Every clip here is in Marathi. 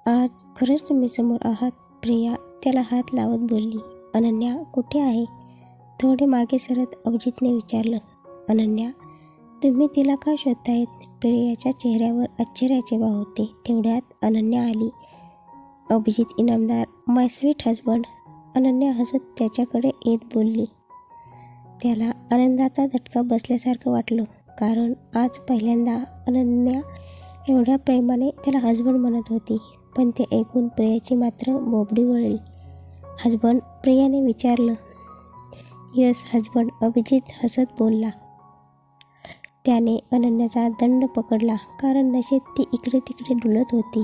आज खरंच तुम्ही समोर आहात. प्रिया त्याला हात लावत बोलली. अनन्या कुठे आहे? थोडे मागे सरत अभिजितने विचारलं. अनन्या, तुम्ही तिला का शोधतायत? प्रियाच्या चेहऱ्यावर आश्चर्याचे भाव होते. तेवढ्यात अनन्या आली. अभिजित इनामदार, माय स्वीट हजबंड. अनन्या हसत त्याच्याकडे येत बोलली. त्याला आनंदाचा झटका बसल्यासारखं वाटलं, कारण आज पहिल्यांदा अनन्या एवढ्या प्रेमाने त्याला हजबंड म्हणत होती. पण ते ऐकून प्रियाची मात्र बोबडी वळली. हजबंड? प्रियाने विचारलं. यस हजबंड, अभिजित हसत बोलला. त्याने अनन्याचा दंड पकडला, कारण नशेत ती इकडे तिकडे डुलत होती.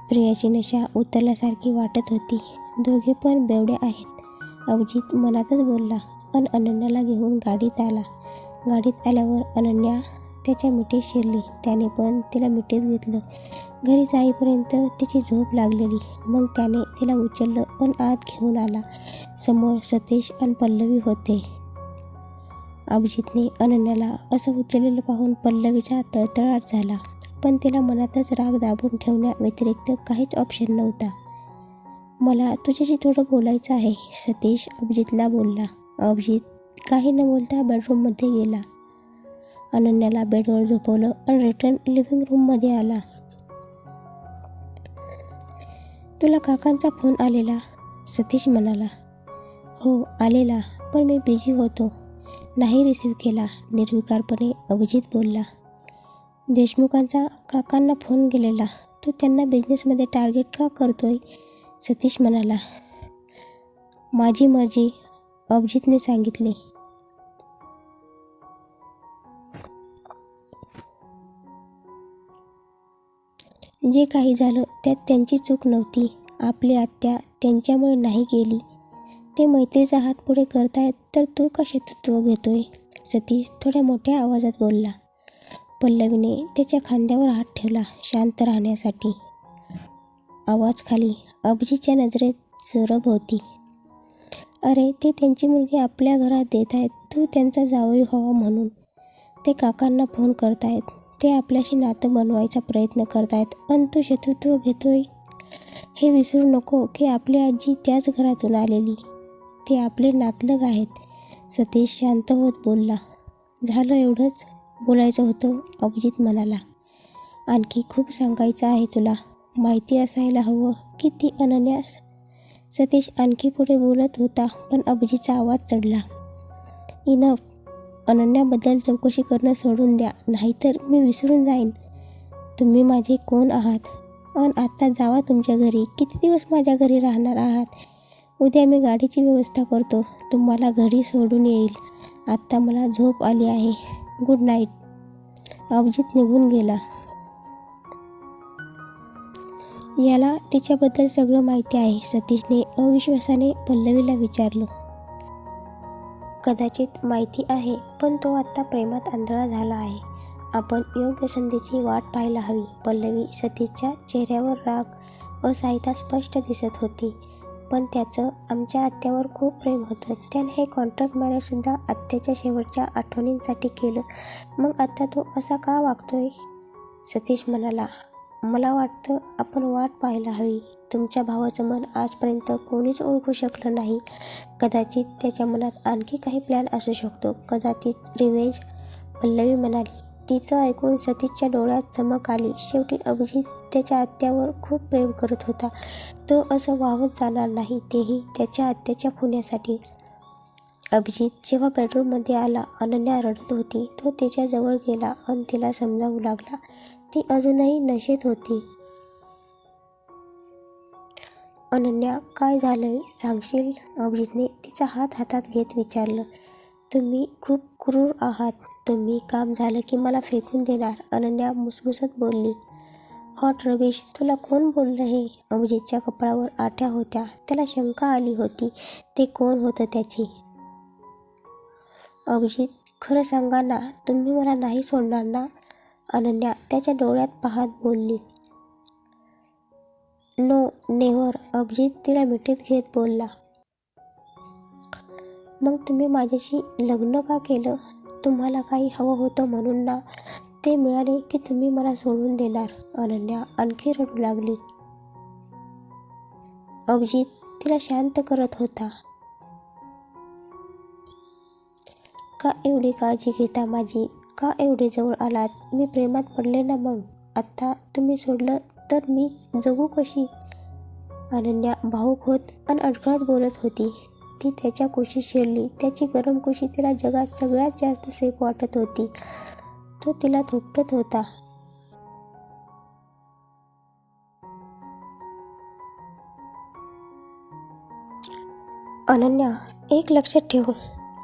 प्रियाची नशा उतरल्यासारखी वाटत होती. दोघे पण बेवडे आहेत, अभिजित मनातच बोलला. अनन्याला घेऊन गाडीत आला. गाडीत आल्यावर अनन्या त्याच्या मिठीत शिरली. त्याने पण तिला मिठीत घेतलं. घरी जाईपर्यंत तिची झोप लागलेली. मग त्याने तिला उचललं पण आत घेऊन आला. समोर सतीश आणि पल्लवी होते. अभिजितने अनन्याला असं उचललेलं पाहून पल्लवीचा तळतळाट झाला. पण तिला मनातच राग दाबून ठेवण्या व्यतिरिक्त काहीच ऑप्शन नव्हता. मला तुझ्याशी थोडं बोलायचं आहे, सतीश अभिजितला बोलला. अभिजित काही न बोलता बेडरूममध्ये गेला. अनन्याला बेडवर झोपवलं आणि रिटर्न लिव्हिंग रूममध्ये आला. तुला काकांचा फोन आलेला? सतीश म्हणाला. हो आलेला, पण मी बिझी होतो, नाही रिसीव केला, निर्विकारपणे अभिजित बोलला. देशमुखांचा काकांना फोन गेलेला, तू त्यांना बिझनेसमध्ये टार्गेट का करतोय? सतीश म्हणाला. माझी मर्जी, अभिजितने सांगितले. जे काही झालं त्यात त्यांची चूक नव्हती. आपली आत्या त्यांच्यामुळे नाही गेली. ते मैत्रीचा हात पुढे करतायत तर तू का शत्रुत्व घेतोय? सतीश थोड्या मोठ्या आवाजात बोलला. पल्लवीने त्याच्या खांद्यावर हात ठेवला शांत राहण्यासाठी. आवाज खाली. अभिजितच्या नजरेत सरब होती. अरे ते त्यांची मुलगी आपल्या घरात देत आहेत, तू त्यांचा जावई व्हावा म्हणून. ते काकांना फोन करतायत, ते आपल्याशी नातं बनवायचा प्रयत्न करतायत आणि तू शत्रुत्व घेतोय. हे विसरू नको की आपली आजी त्याच घरातून आलेली. ते आपले नातलग आहेत. सतीश शांत होत बोलला. झालं एवढंच बोलायचं होतं? अभिजित म्हणाला. आणखी खूप सांगायचं आहे तुला. माहिती असायला हवं की ती अनन्या. सतीश आणखी पुढे बोलत होता पण अभिजितचा आवाज चढला. इनफ. अनन्याबद्दल चौकशी करणं सोडून द्या, नाहीतर मी विसरून जाईन तुम्ही माझे कोण आहात. आत्ता जावा तुमच्या घरी. किती दिवस माझ्या घरी राहणार आहात? उद्या मी गाडीची व्यवस्था करतो, तुम्हाला घरी सोडून येईल. आत्ता मला झोप आली आहे. Good night. अभिजित निघून गेला. याला तिच्याबद्दल सगळं माहिती आहे, सतीशने अविश्वासाने पल्लवीला विचारलं. कदाचित माहिती आहे, पण तो आत्ता प्रेमात आंधळा झाला आहे. आपण योग्य संधीची वाट पाहायला हवी. पल्लवी. सतीशच्या चेहऱ्यावर राग, असहायता स्पष्ट दिसत होती. पण त्याचं आमच्या आत्यावर खूप प्रेम होतं. त्याने हे कॉन्ट्रॅक्ट मॅरेजसुद्धा आत्याच्या शेवटच्या आठवणींसाठी केलं. मग आता तो असा का वागतोय? सतीश म्हणाला. मला वाटतं आपण वाट पाहायला हवी. तुमच्या भावाचं मन आजपर्यंत कोणीच ओळखू शकलं नाही. कदाचित त्याच्या मनात आणखी काही प्लॅन असू शकतो. कदाचित रिव्हेंज. पल्लवी म्हणाली. तिचं ऐकून सतीशच्या डोळ्यात चमक आली. शेवटी अभिजित त्याच्या आत्यावर खूप प्रेम करत होता. तो असं वाहत जाणार नाही, तेही त्याच्या आत्याच्या खुन्यासाठी. अभिजित जेव्हा बेडरूममध्ये आला, अनन्या रडत होती. तो तिच्याजवळ गेला आणि तिला समजावू लागला. ती अजूनही नशेत होती. अनन्या, काय झालंय सांगशील? अभिजितने तिचा हात हातात घेत विचारलं. तुम्ही खूप क्रूर आहात. तुम्ही काम झालं की मला फेकून देणार, अनन्या मुसमुसत बोलली. हॉट रबिश, तुला कोण बोललं हे? अभिजितच्या कपाळावर आठ्या होत्या. त्याला शंका आली होती. ते कोण होतं त्याची? अभिजित, खरं सांगा ना, तुम्ही मला नाही सोडणार ना? अनन्या त्याच्या डोळ्यात पाहत बोलली. No never. अभिजित तिला मिठीत घेत बोलला. मग तुम्ही माझ्याशी लग्न का केलं? तुम्हाला काही हवं होतं म्हणून ना? ते मिळाले की तुम्ही मला सोडून देणार? अनन्या आणखी रडू लागली. अभिजित तिला शांत करत होता. का एवढी काळजी घेता माझी? का एवढे जवळ आलात? मी प्रेमात पडले ना मग. आत्ता तुम्ही सोडलं तर मी जगू कशी? अनन्या भावूक होत आणि अडखळत बोलत होती. ती त्याच्या कुशीत शिरली. त्याची गरम कुशी तिला जगात सगळ्यात जास्त सेफ वाटत होती. तो तिला थोपटत होता. अनन्या, एक लक्षात ठेव,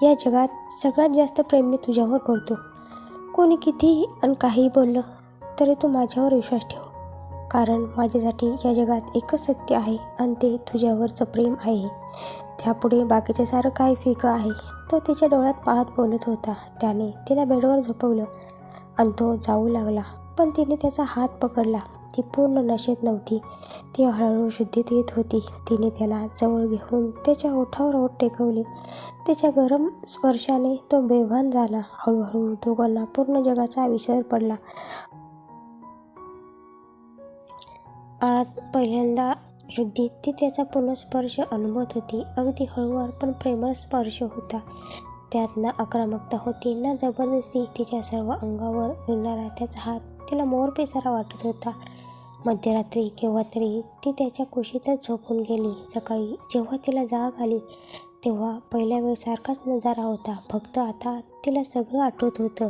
या जगात सगळ्यात जास्त प्रेम मी तुझ्यावर करतो. कोणी कितीही आणि काहीही बोललं तरी तू माझ्यावर विश्वास ठेव. कारण माझ्यासाठी या जगात एकच सत्य आहे आणि ते तुझ्यावरचं प्रेम आहे. त्यापुढे बाकीचे सारं काही फिकं आहे. तो तिच्या डोळ्यात पाहत बोलत होता. त्याने तिला बेडवर झोपवलं आणि तो जाऊ लागला. पण तिने त्याचा हात पकडला. ती पूर्ण नशेत नव्हती. ती हळूहळू शुद्धीत येत होती. तिने त्याला जवळ घेऊन त्याच्या ओठावर ओठ टेकवले. तिच्या गरम स्पर्शाने तो बेभान झाला. हळूहळू दोघांना पूर्ण जगाचा विसर पडला. आज पहिल्यांदा शुद्धीत ती त्याचा पूर्ण स्पर्श अनुभवत होती. अगदी हळूवार पण प्रेमळ स्पर्श होता. त्यात ना आक्रमकता होती ना जबरदस्ती. तिच्या सर्व अंगावर फिरणारा त्याचा हात तिला मोरपिसारा वाटत होता. मध्यरात्री केव्हा तरी ती त्याच्या कुशीतच झोपून गेली. सकाळी जेव्हा तिला जाग आली तेव्हा पहिल्या वेळसारखाच नजारा होता. फक्त आता तिला सगळं आठवत होतं.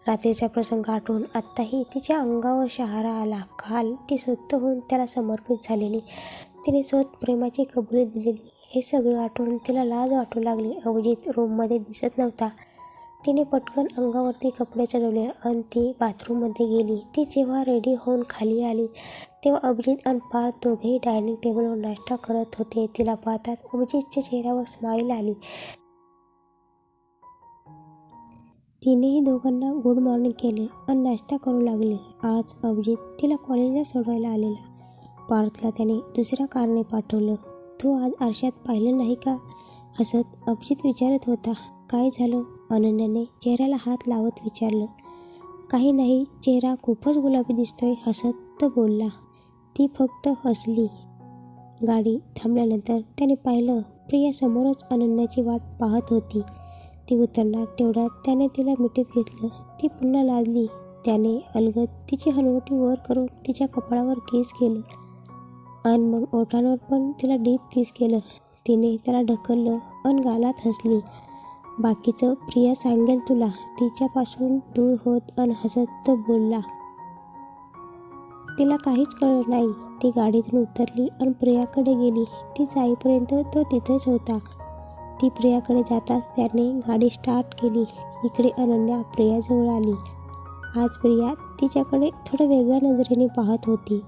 रात्रीचा प्रसंग आठवून आत्ताही तिच्या अंगावर शहारा आला. काल ती स्वतः होऊन त्याला समर्पित झालेली, तिने स्वतः प्रेमाची कबुली दिलेली, हे सगळं आठवून तिला लाज वाटू लागली. अभिजित रूममध्ये दिसत नव्हता. तिने पटकन अंगावरती कपडे चढवले आणि ती बाथरूममध्ये गेली. ती जेव्हा रेडी होऊन खाली आली तेव्हा अभिजित आणि पार्थ दोघेही डायनिंग टेबलवर नाश्ता करत होते. तिला पाहताच अभिजितच्या चेहऱ्यावर स्माईल आली. तिनेही दोघांना गुड मॉर्निंग केले आणि नाश्ता करू लागले. आज अभिजित तिला कॉलेजला सोडवायला आलेला. पार्थला त्याने दुसऱ्या कारने पाठवलं. तू आज आरशात पाहिलं नाही का? हसत अभिजित विचारत होता. काय झालं? अनन्याने चेहऱ्याला हात लावत विचारलं. काही नाही, चेहरा खूपच गुलाबी दिसतोय, हसत तो बोलला. ती फक्त हसली. गाडी थांबल्यानंतर त्याने पाहिलं प्रिया समोरच अनन्याची वाट पाहत होती. ती उतरणार तेवढ्यात त्याने तिला मिठीत घेतलं. ती पुन्हा लाजली. त्याने अलगद तिची हनुवटी वर करून तिच्या कपाळावर किस केलं आणि मग ओठांवर पण तिला डीप किस केलं. तिने त्याला ढकललं आणि गालात हसली. बाकीचं प्रिया सांगेल तुला. तिच्यापासून दूर होत आणि हसत तो बोलला. तिला काहीच कळलं नाही. ती गाडीतून उतरली आणि प्रियाकडे गेली. ती जाईपर्यंत तो तिथेच होता. ती प्रियाकडे जाताच त्याने गाडी स्टार्ट केली. इकडे अनन्या प्रियाजवळ आली. आज प्रिया तिच्याकडे थोडं वेगळ्या नजरेने पाहत होती.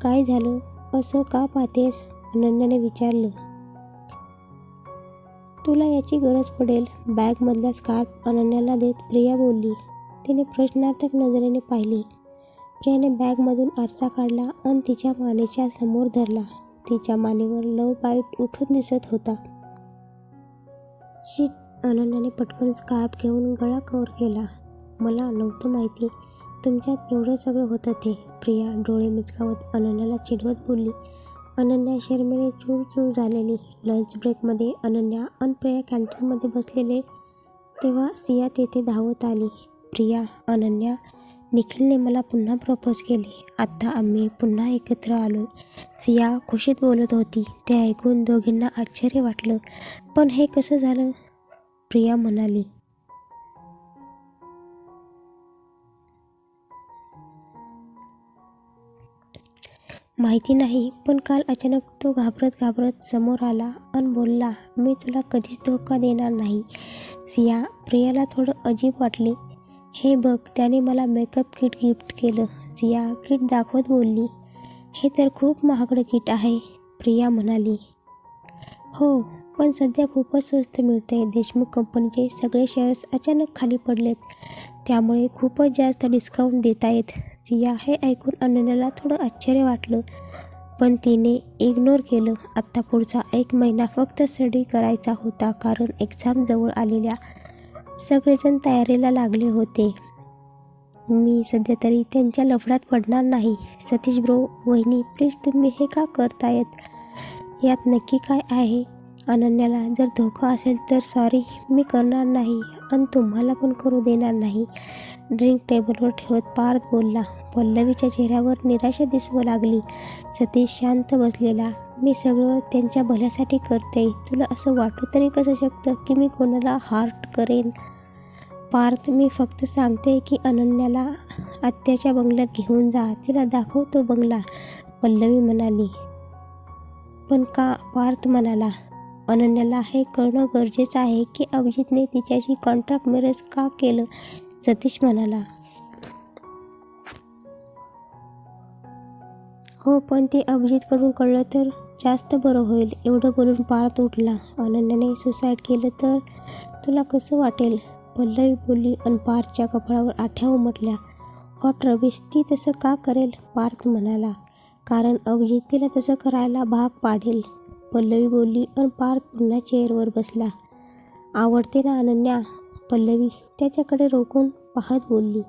काय झालं? असं का पाहतेस? अनन्याने विचारलं. तुला याची गरज पडेल. बॅगमधला स्कार्फ अनन्याला देत प्रिया बोलली. तिने प्रश्नार्थक नजरेने पाहिली. प्रियाने बॅगमधून आरसा काढला आणि तिच्या मानेच्या समोर धरला. तिच्या मानेवर लव बाईट उठून दिसत होता. शीट. अनन्याने पटकन स्कार्फ घेऊन गळा कव्हर केला. मला नव्हतं माहिती तुमच्यात एवढं सगळं होतं ते. प्रिया डोळे मिचकावत अनन्याला चिडवत बोलली. अनन्या शर्मेने चूर झालेली. लंच ब्रेकमध्ये अनन्या आणि प्रिया कॅन्टीनमध्ये बसलेले तेव्हा सिया तेथे धावत आली. प्रिया, अनन्या, निखिलने मला पुन्हा प्रपोज केले. आत्ता आम्ही पुन्हा एकत्र आलो. सिया खुशीत बोलत होती. ते ऐकून दोघींना आश्चर्य वाटलं. पण हे कसं झालं? प्रिया म्हणाली. माहिती नाही, पण काल अचानक तो घाबरत समोर आला आणि बोलला, मी तुला कधीच धोका देणार नाही. सिया, प्रियाला थोडं अजीब वाटले. हे बघ, त्याने मला मेकअप किट गिफ्ट केलं. सिया किट दाखवत बोलली. हे तर खूप महागडं किट आहे. प्रिया म्हणाली. हो, पण सध्या खूपच स्वस्त मिळतंय. देशमुख कंपनीचे सगळे शेअर्स अचानक खाली पडलेत, त्यामुळे खूपच जास्त डिस्काउंट देत आहेत. सिया हे ऐकून अनन्याला थोडं आश्चर्य वाटलं, पण तिने इग्नोर केलं. आत्ता पुढचा 1 महिना फक्त स्टडी करायचा होता, कारण एक्झाम जवळ आलेल्या. सगळेजण तयारीला लागले होते. मी सध्या तरी त्यांच्या लफड्यात पडणार नाही. सतीश ब्रो, वहिनी प्लीज, तुम्ही हे का करतायत? यात नक्की काय आहे? अनन्याला जर धोका असेल तर सॉरी, मी करणार नाही आणि तुम्हाला पण करू देणार नाही. ड्रिंक टेबलवर ठेवत पार्थ बोलला. पल्लवीच्या चेहऱ्यावर निराशा दिसू लागली. सतीश शांत बसलेला. मी सगळं त्यांच्या भल्यासाठी करते. तुला असं वाटू तरी कसं शकतं की मी कोणाला हर्ट करेन? पार्थ, मी फक्त सांगते की अनन्याला आत्याच्या बंगल्यात घेऊन जा. तिला दाखव तो बंगला, पल्लवी म्हणाली. पण का? पार्थ म्हणाला. अनन्याला हे कळणं गरजेचं आहे की अभिजितने तिच्याशी कॉन्ट्रॅक्ट मॅरेज का केलं, सतीश म्हणाला. हो, पण ते अभिजितकडून कळलं तर जास्त बरं होईल. एवढं बोलून पार्थ उठला. अनन्याने सुसाईड केलं तर तुला कसं वाटेल? पल्लवी बोलली आणि पार्थच्या कपाळावर आठ्या उमटल्या. हॉट रबीश, ती तसं का करेल? पार्थ म्हणाला. कारण अभिजित तिला तसं करायला भाग पाडेल, पल्लवी बोलली आणि पार्थ पुन्हा चेअरवर बसला. आवडते ना अनन्या? पल्लवी त्याच्याकडे रोखून पाहत बोलली.